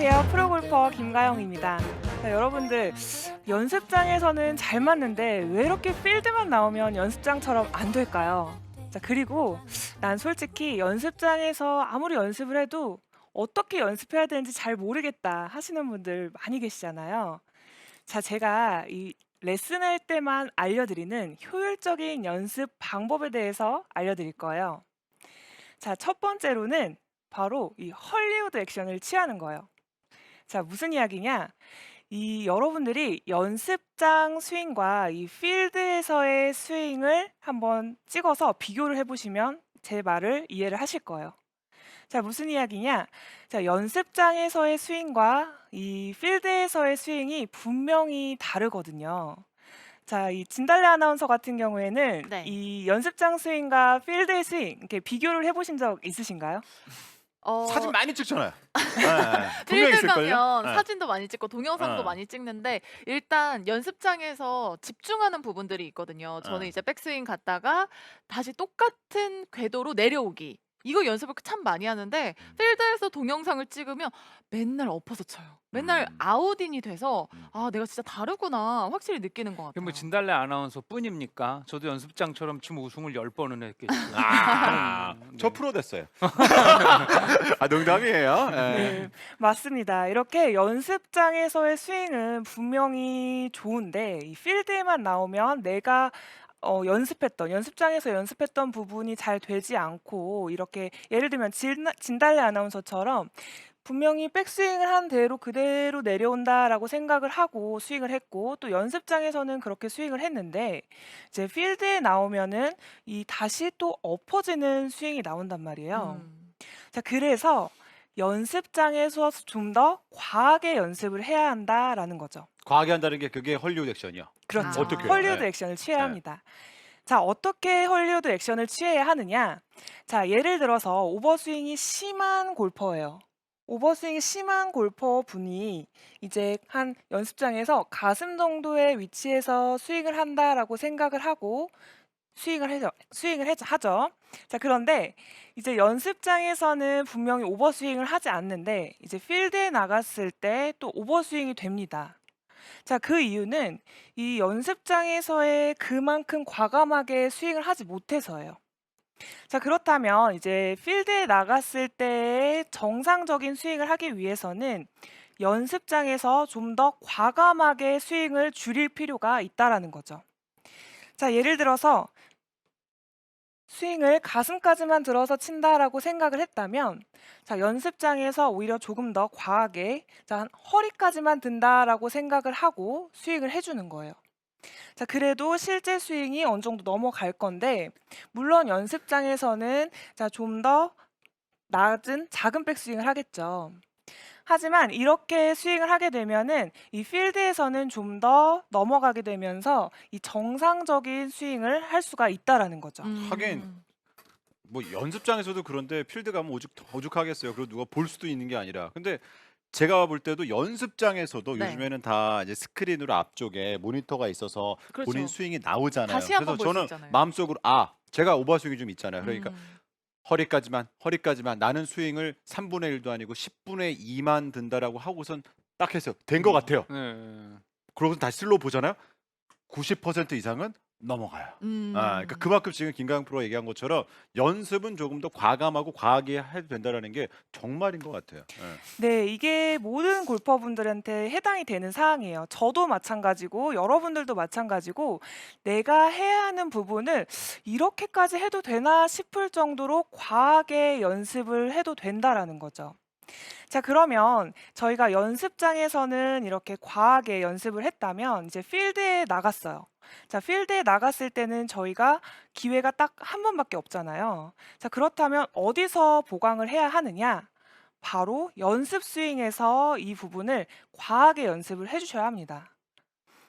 안녕하세요. 프로골퍼 김가영입니다. 자, 여러분들 연습장에서는 잘 맞는데 왜 이렇게 필드만 나오면 연습장처럼 안 될까요? 자, 그리고 난 솔직히 연습장에서 아무리 연습을 해도 어떻게 연습해야 되는지 잘 모르겠다 하시는 분들 많이 계시잖아요. 자, 제가 이 레슨할 때만 알려드리는 효율적인 연습 방법에 대해서 알려드릴 거예요. 자, 첫 번째로는 바로 이 헐리우드 액션을 취하는 거예요. 자, 무슨 이야기냐? 이 여러분들이 연습장 스윙과 이 필드에서의 스윙을 한번 찍어서 비교를 해보시면 제 말을 이해를 하실 거예요. 자, 무슨 이야기냐? 자, 연습장에서의 스윙과 이 필드에서의 스윙이 분명히 다르거든요. 자, 이 진달래 아나운서 같은 경우에는 네. 이 연습장 스윙과 필드의 스윙 이렇게 비교를 해보신 적 있으신가요? 사진 많이 찍잖아요. 예. 분명히 필드 있을걸요? 가면 예. 사진도 많이 찍고 동영상도 어. 많이 찍는데 일단 연습장에서 집중하는 부분들이 있거든요. 저는 어. 이제 백스윙 갔다가 다시 똑같은 궤도로 내려오기. 이거 연습을 참 많이 하는데 필드에서 동영상을 찍으면 맨날 엎어서 쳐요. 맨날 음. 아웃인이 돼서 음. '아 내가 진짜 다르구나.' 확실히 느끼는 것 이게 뭐 같아요. 진달래 아나운서뿐입니까? 저도 연습장처럼 치면 우승을 10번은 했겠죠. 아, 네. 저 프로 됐어요. 아, 농담이에요. 예. 네, 맞습니다. 이렇게 연습장에서의 스윙은 분명히 좋은데 이 필드에만 나오면 내가 연습장에서 연습했던 부분이 잘 되지 않고 이렇게 예를 들면 진달래 아나운서처럼 분명히 백스윙을 한 대로 그대로 내려온다라고 생각을 하고 스윙을 했고 또 연습장에서는 그렇게 스윙을 했는데 이제 필드에 나오면은 이 다시 또 엎어지는 스윙이 나온단 말이에요. 음. 자, 그래서 연습장에서 좀 더 과하게 연습을 해야 한다라는 거죠. 과하게 한다는 게 그게 헐리우드 액션이요. 그렇죠. 어떻게요? 헐리우드 네. 액션을 취해야 네. 합니다. 자, 어떻게 헐리우드 액션을 취해야 하느냐? 자, 예를 들어서 오버스윙이 심한 골퍼예요. 오버스윙이 심한 골퍼 분이 이제 한 연습장에서 가슴 정도의 위치에서 스윙을 한다라고 생각을 하고 하죠. 자, 그런데 이제 연습장에서는 분명히 오버스윙을 하지 않는데 이제 필드에 나갔을 때 또 오버스윙이 됩니다. 자, 그 이유는 이 연습장에서의 그만큼 과감하게 스윙을 하지 못해서예요. 자, 그렇다면 이제 필드에 나갔을 때의 정상적인 스윙을 하기 위해서는 연습장에서 좀 더 과감하게 스윙을 줄일 필요가 있다라는 거죠. 자, 예를 들어서 스윙을 가슴까지만 들어서 친다라고 생각을 했다면 자, 연습장에서 오히려 조금 더 과하게 자, 한 허리까지만 든다라고 생각을 하고 스윙을 해주는 거예요. 자, 그래도 실제 스윙이 어느 정도 넘어갈 건데 물론 연습장에서는 자, 좀 더 낮은 작은 백스윙을 하겠죠. 하지만 이렇게 스윙을 하게 되면은 이 필드에서는 좀 더 넘어가게 되면서 이 정상적인 스윙을 할 수가 있다라는 거죠. 하긴 뭐 연습장에서도 그런데 필드 가면 오죽하겠어요. 그리고 누가 볼 수도 있는 게 아니라. 근데 제가 볼 때도 연습장에서도 네. 요즘에는 다 이제 스크린으로 앞쪽에 모니터가 있어서 그렇죠. 본인 스윙이 나오잖아요. 다시 한번 그래서 볼 수 저는 있잖아요. 마음속으로 제가 오버스윙이 좀 있잖아요. 그러니까 허리까지만 나는 스윙을 3분의 1도 아니고 10분의 2만 든다라고 하고선 딱 해서 된 것 같아요. 네. 그러고서 다시 슬로우 보잖아요. 90% 이상은 넘어가요. 그러니까 그만큼 지금 김가영 프로가 얘기한 것처럼 연습은 조금 더 과감하고 과하게 해도 된다라는 게 정말인 것 같아요. 예. 네, 이게 모든 골퍼분들한테 해당이 되는 사항이에요. 저도 마찬가지고 여러분들도 마찬가지고 내가 해야 하는 부분을 이렇게까지 해도 되나 싶을 정도로 과하게 연습을 해도 된다라는 거죠. 자, 그러면 저희가 연습장에서는 이렇게 과하게 연습을 했다면 이제 필드에 나갔어요. 자, 필드에 나갔을 때는 저희가 기회가 딱 한 번밖에 없잖아요. 자, 그렇다면 어디서 보강을 해야 하느냐? 바로 연습 스윙에서 이 부분을 과하게 연습을 해주셔야 합니다.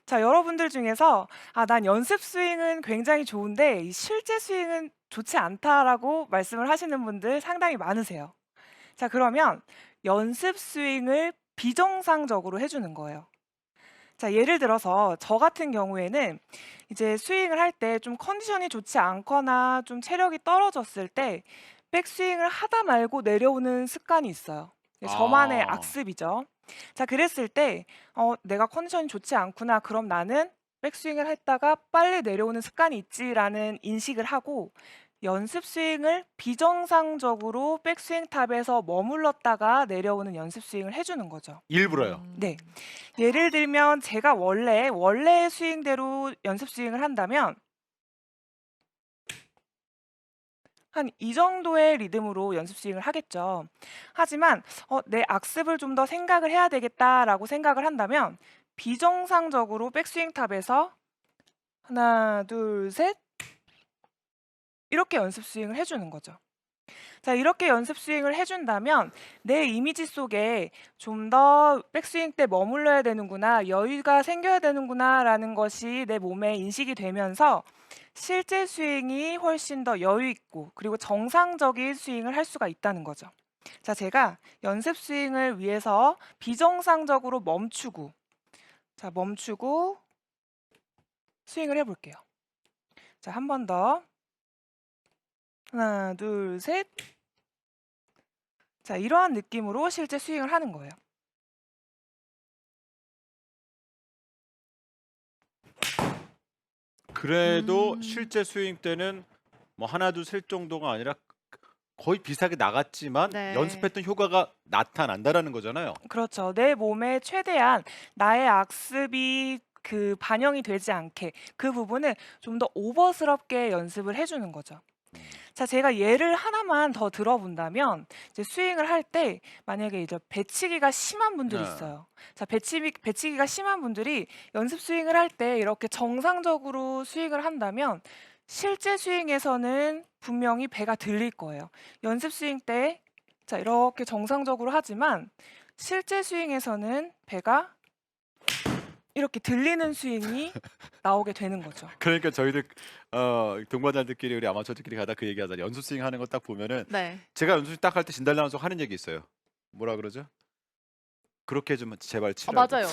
자, 여러분들 중에서 난 연습 스윙은 굉장히 좋은데 이 실제 스윙은 좋지 않다라고 말씀을 하시는 분들 상당히 많으세요. 자, 그러면 연습 스윙을 비정상적으로 해주는 거예요. 자, 예를 들어서 저 같은 경우에는 이제 스윙을 할 때 좀 컨디션이 좋지 않거나 좀 체력이 떨어졌을 때 백스윙을 하다 말고 내려오는 습관이 있어요. 저만의 아. 악습이죠. 자, 그랬을 때 내가 컨디션이 좋지 않구나. 그럼 나는 백스윙을 했다가 빨리 내려오는 습관이 있지라는 인식을 하고 연습 스윙을 비정상적으로 백스윙 탑에서 머물렀다가 내려오는 연습 스윙을 해주는 거죠. 일부러요. 네. 예를 들면 제가 원래 스윙대로 연습 스윙을 한다면 한 이 정도의 리듬으로 연습 스윙을 하겠죠. 하지만 내 악습을 좀 더 생각을 해야 되겠다라고 생각을 한다면 비정상적으로 백스윙 탑에서 하나, 둘, 셋 이렇게 연습 스윙을 해주는 거죠. 자, 이렇게 연습 스윙을 해준다면 내 이미지 속에 좀 더 백스윙 때 머물러야 되는구나, 여유가 생겨야 되는구나라는 것이 내 몸에 인식이 되면서 실제 스윙이 훨씬 더 여유 있고 그리고 정상적인 스윙을 할 수가 있다는 거죠. 자, 제가 연습 스윙을 위해서 비정상적으로 멈추고 스윙을 해볼게요. 자, 한 번 더. 하나, 둘, 셋. 자, 이러한 느낌으로 실제 스윙을 하는 거예요. 그래도 음. 실제 스윙 때는 뭐 하나 둘 셋 정도가 아니라 거의 비슷하게 나갔지만 네. 연습했던 효과가 나타난다라는 거잖아요. 그렇죠. 내 몸에 최대한 나의 악습이 반영이 되지 않게 그 부분을 좀 더 오버스럽게 연습을 해주는 거죠. 자, 제가 예를 하나만 더 들어본다면 이제 스윙을 할 때 만약에 이제 배치기가 심한 분들이 네. 있어요. 자, 배치기가 심한 분들이 연습 스윙을 할 때 이렇게 정상적으로 스윙을 한다면 실제 스윙에서는 분명히 배가 들릴 거예요. 연습 스윙 때 자, 이렇게 정상적으로 하지만 실제 스윙에서는 배가 이렇게 들리는 스윙이 나오게 되는 거죠. 그러니까 저희들 동반자들끼리 우리 아마추어들끼리 가다 그 얘기하잖아요. 연습 스윙 하는 거 딱 보면은 네. 제가 연습 스윙 딱 할 때 진달래 아나운서 하는 얘기 있어요. 뭐라 그러죠? 그렇게 좀 제발 치라고. 맞아요.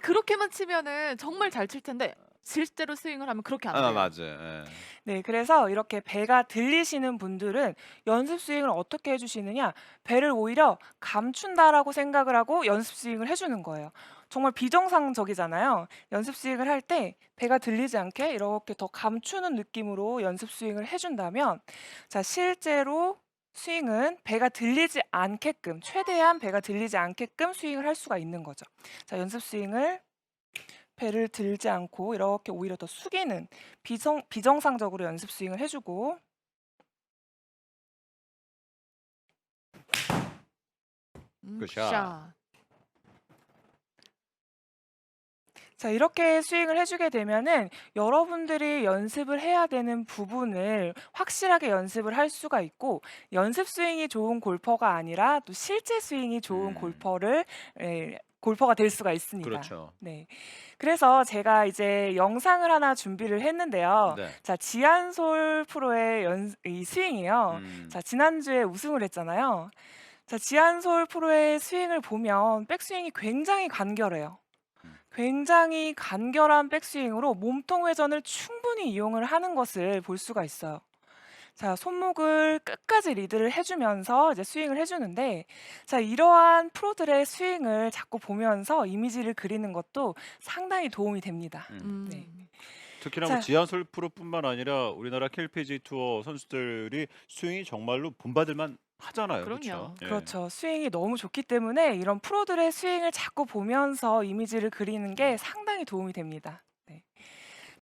그렇게만 치면은 정말 잘 칠 텐데 실제로 스윙을 하면 그렇게 안 돼요. 맞아요. 예. 네, 그래서 이렇게 배가 들리시는 분들은 연습 스윙을 어떻게 해주시느냐? 배를 오히려 감춘다라고 생각을 하고 연습 스윙을 해주는 거예요. 정말 비정상적이잖아요. 연습 스윙을 할 때 배가 들리지 않게 이렇게 더 감추는 느낌으로 연습 스윙을 해준다면, 자, 실제로 스윙은 배가 들리지 않게끔, 최대한 배가 들리지 않게끔 스윙을 할 수가 있는 거죠. 자, 연습 스윙을 배를 들지 않고 이렇게 오히려 더 숙이는 비정상적으로 연습 스윙을 해주고, 굿샷. 샷. 자, 이렇게 스윙을 해주게 되면은 여러분들이 연습을 해야 되는 부분을 확실하게 연습을 할 수가 있고, 연습 스윙이 좋은 골퍼가 아니라 또 실제 스윙이 좋은 골퍼가 될 수가 있습니다. 그렇죠. 네. 그래서 제가 이제 영상을 하나 준비를 했는데요. 네. 자, 지한솔 프로의 이 스윙이요. 자, 지난주에 우승을 했잖아요. 자, 지한솔 프로의 스윙을 보면 백스윙이 굉장히 간결해요. 굉장히 간결한 백스윙으로 몸통 회전을 충분히 이용을 하는 것을 볼 수가 있어요. 자, 손목을 끝까지 리드를 해주면서 이제 스윙을 해주는데, 자, 이러한 프로들의 스윙을 자꾸 보면서 이미지를 그리는 것도 상당히 도움이 됩니다. 음. 네. 특히나 자. 뭐 지한솔 프로뿐만 아니라 우리나라 KLPGA 투어 선수들이 스윙이 정말로 본받을만 하잖아요. 그럼요. 그렇죠. 예. 그렇죠. 스윙이 너무 좋기 때문에 이런 프로들의 스윙을 자꾸 보면서 이미지를 그리는 게 상당히 도움이 됩니다.